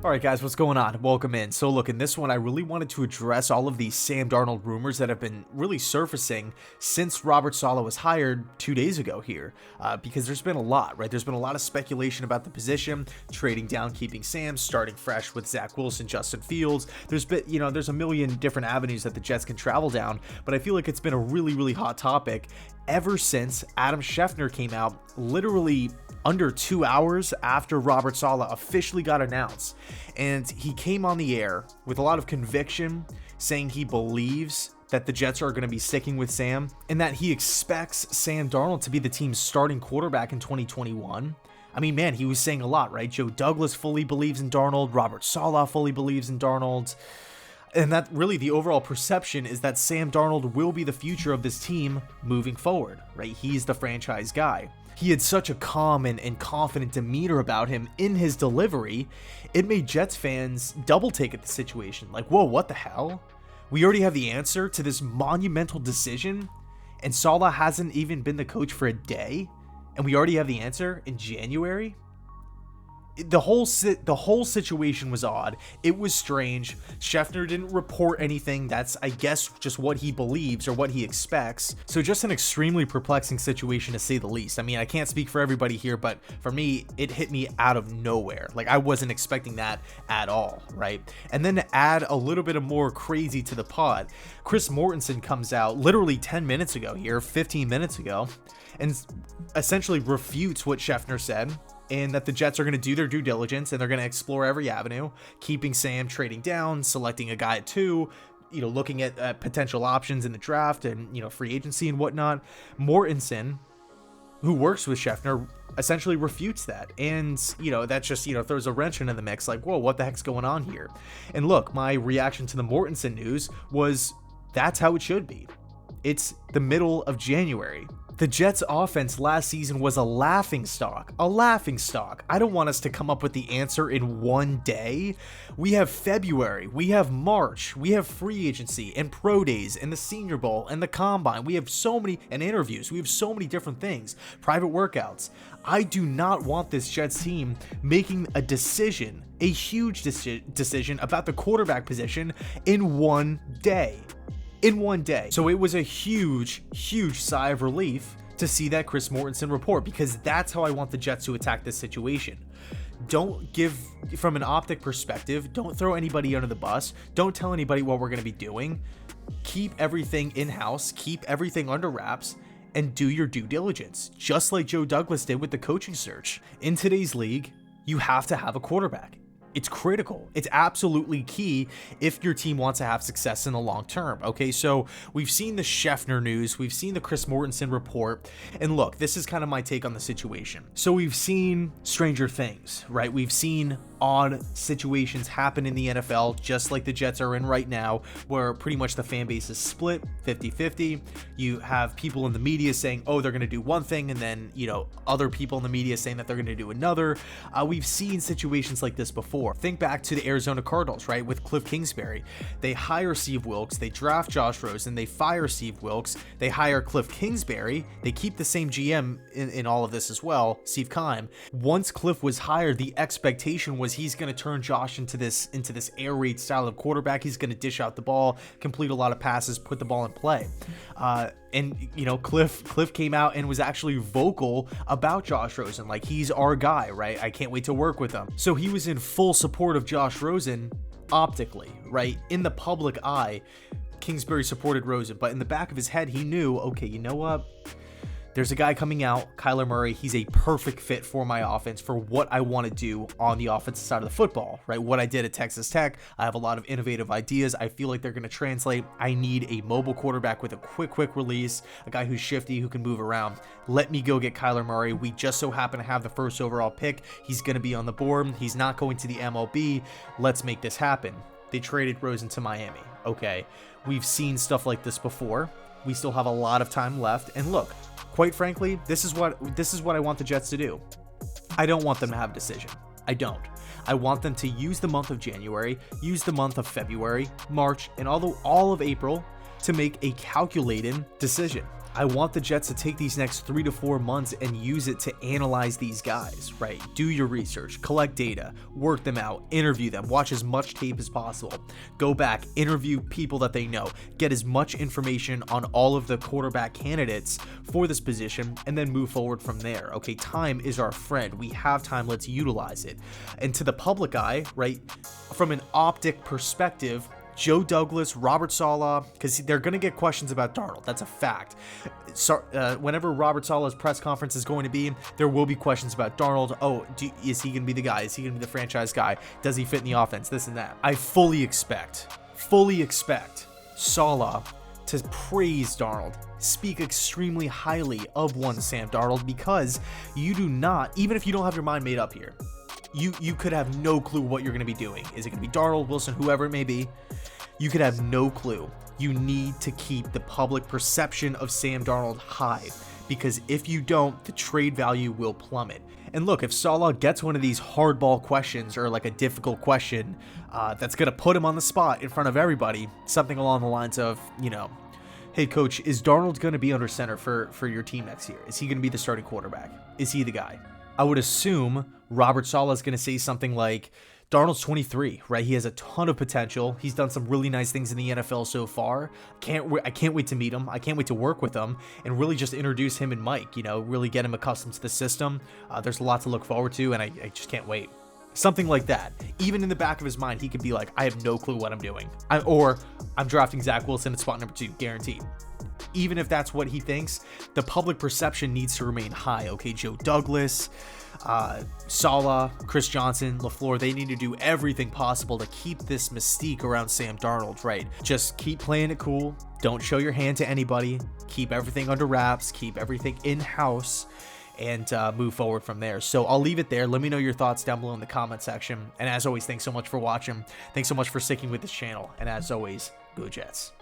Alright guys, what's going on? Welcome in. So look, in this one I really wanted to address all of these Sam Darnold rumors that have been really surfacing since Robert Saleh was hired 2 days ago here, because there's been a lot, right? There's been a lot of speculation about the position, trading down, keeping Sam, starting fresh with Zach Wilson, Justin Fields. There's been, there's a million different avenues that the Jets can travel down, but I feel like it's been a really hot topic ever since Adam Schefter came out literally under 2 hours after Robert Saleh officially got announced. And he came on the air with a lot of conviction, saying he believes that the Jets are going to be sticking with Sam and that he expects Sam Darnold to be the team's starting quarterback in 2021. I mean, man, he was saying a lot, right? Joe Douglas fully believes in Darnold. Robert Saleh fully believes in Darnold. And that really the overall perception is that Sam Darnold will be the future of this team moving forward, right? He's the franchise guy. He had such a calm and confident demeanor about him in his delivery, it made Jets fans double take at the situation. Like, whoa, what the hell? We already have the answer to this monumental decision, and Saleh hasn't even been the coach for a day, and we already have the answer in January? The whole situation was odd. It was strange. Schefter didn't report anything. That's, I guess, just what he believes or what he expects. So just an extremely perplexing situation to say the least. I mean, I can't speak for everybody here, but for me, it hit me out of nowhere. Like, I wasn't expecting that at all, right? And then to add a little bit of more crazy to the pod, Chris Mortensen comes out literally 10 minutes ago here, 15 minutes ago, and essentially refutes what Schefter said, and that the Jets are going to do their due diligence and they're going to explore every avenue, keeping Sam, trading down, selecting a guy at 2, looking at potential options in the draft and, free agency and whatnot. Mortensen, who works with Schefter, essentially refutes that. And, that just, throws a wrench into the mix. Like, whoa, what the heck's going on here? And look, my reaction to the Mortensen news was that's how it should be. It's the middle of January. The Jets offense last season was a laughing stock. I don't want us to come up with the answer in one day. We have February, we have March, we have free agency and pro days and the Senior Bowl and the Combine. We have so many, and interviews. We have so many different things, private workouts. I do not want this Jets team making a decision, a huge decision about the quarterback position in one day. So it was a huge sigh of relief to see that Chris Mortensen report, because that's how I want the Jets to attack this situation. Don't give, from an optic perspective, don't throw anybody under the bus. Don't tell anybody what we're going to be doing. Keep everything in-house, keep everything under wraps, and do your due diligence, just like Joe Douglas did with the coaching search. In today's league, you have to have a quarterback. It's critical. It's absolutely key if your team wants to have success in the long term. Okay, so we've seen the Schefter news, we've seen the Chris Mortensen report, and look, this is kind of my take on the situation. So we've seen Stranger Things, right? We've seen odd situations happen in the NFL, just like the Jets are in right now, where pretty much the fan base is split 50-50. You have people in the media saying, oh, they're going to do one thing, and then, other people in the media saying that they're going to do another. We've seen situations like this before. Think back to the Arizona Cardinals, right? With Cliff Kingsbury. They hire Steve Wilks, they draft Josh Rosen, they fire Steve Wilks, they hire Cliff Kingsbury, they keep the same GM in all of this as well, Steve Keim. Once Cliff was hired, the expectation was he's going to turn Josh into this air raid style of quarterback. He's going to dish out the ball, complete a lot of passes, put the ball in play. And Cliff came out and was actually vocal about Josh Rosen, like, he's our guy, right? I can't wait to work with him. So he was in full support of Josh Rosen optically, right? In the public eye, Kingsbury supported Rosen, but in the back of his head, he knew, okay, you know what? There's a guy coming out, Kyler Murray. He's a perfect fit for my offense, for what I want to do on the offensive side of the football, right? What I did at Texas Tech. I have a lot of innovative ideas. I feel like they're going to translate. I need a mobile quarterback with a quick release, a guy who's shifty, who can move around. Let me go get Kyler Murray. We just so happen to have the first overall pick. He's going to be on the board. He's not going to the MLB. Let's make this happen. They traded Rosen to Miami. Okay, we've seen stuff like this before. We still have a lot of time left. And look, quite frankly, this is what I want the Jets to do. I don't want them to have a decision. I don't. I want them to use the month of January, use the month of February, March, and all of April to make a calculated decision. I want the Jets to take these next 3 to 4 months and use it to analyze these guys, right? Do your research, collect data, work them out, interview them, watch as much tape as possible, go back, interview people that they know, get as much information on all of the quarterback candidates for this position, and then move forward from there. Okay, time is our friend. We have time, let's utilize it. And to the public eye, right, from an optic perspective, Joe Douglas, Robert Saleh, because they're going to get questions about Darnold. That's a fact. So, whenever Robert Saleh's press conference is going to be, there will be questions about Darnold. Oh, is he going to be the guy? Is he going to be the franchise guy? Does he fit in the offense? This and that. I fully expect Saleh to praise Darnold, speak extremely highly of one Sam Darnold, because you do not, even if you don't have your mind made up here, you could have no clue what you're going to be doing. Is it going to be Darnold, Wilson, whoever it may be? You could have no clue. You need to keep the public perception of Sam Darnold high, because if you don't, the trade value will plummet. And look, if Saleh gets one of these hardball questions, or like a difficult question that's going to put him on the spot in front of everybody, something along the lines of, you know, hey coach, is Darnold going to be under center for your team next year? Is he going to be the starting quarterback? Is he the guy? I would assume Robert Saleh is going to say something like, Darnold's 23, right? He has a ton of potential. He's done some really nice things in the NFL so far. I can't wait to meet him. I can't wait to work with him and really just introduce him and Mike, you know, really get him accustomed to the system. There's a lot to look forward to, and I just can't wait. Something like that. Even in the back of his mind, he could be like, I have no clue what I'm doing. Or I'm drafting Zach Wilson at spot number 2, guaranteed. Even if that's what he thinks, the public perception needs to remain high. Okay, Joe Douglas, Saleh, Chris Johnson, LaFleur, they need to do everything possible to keep this mystique around Sam Darnold, right? Just keep playing it cool. Don't show your hand to anybody. Keep everything under wraps. Keep everything in-house, and move forward from there. So I'll leave it there. Let me know your thoughts down below in the comment section. And as always, thanks so much for watching. Thanks so much for sticking with this channel. And as always, go Jets.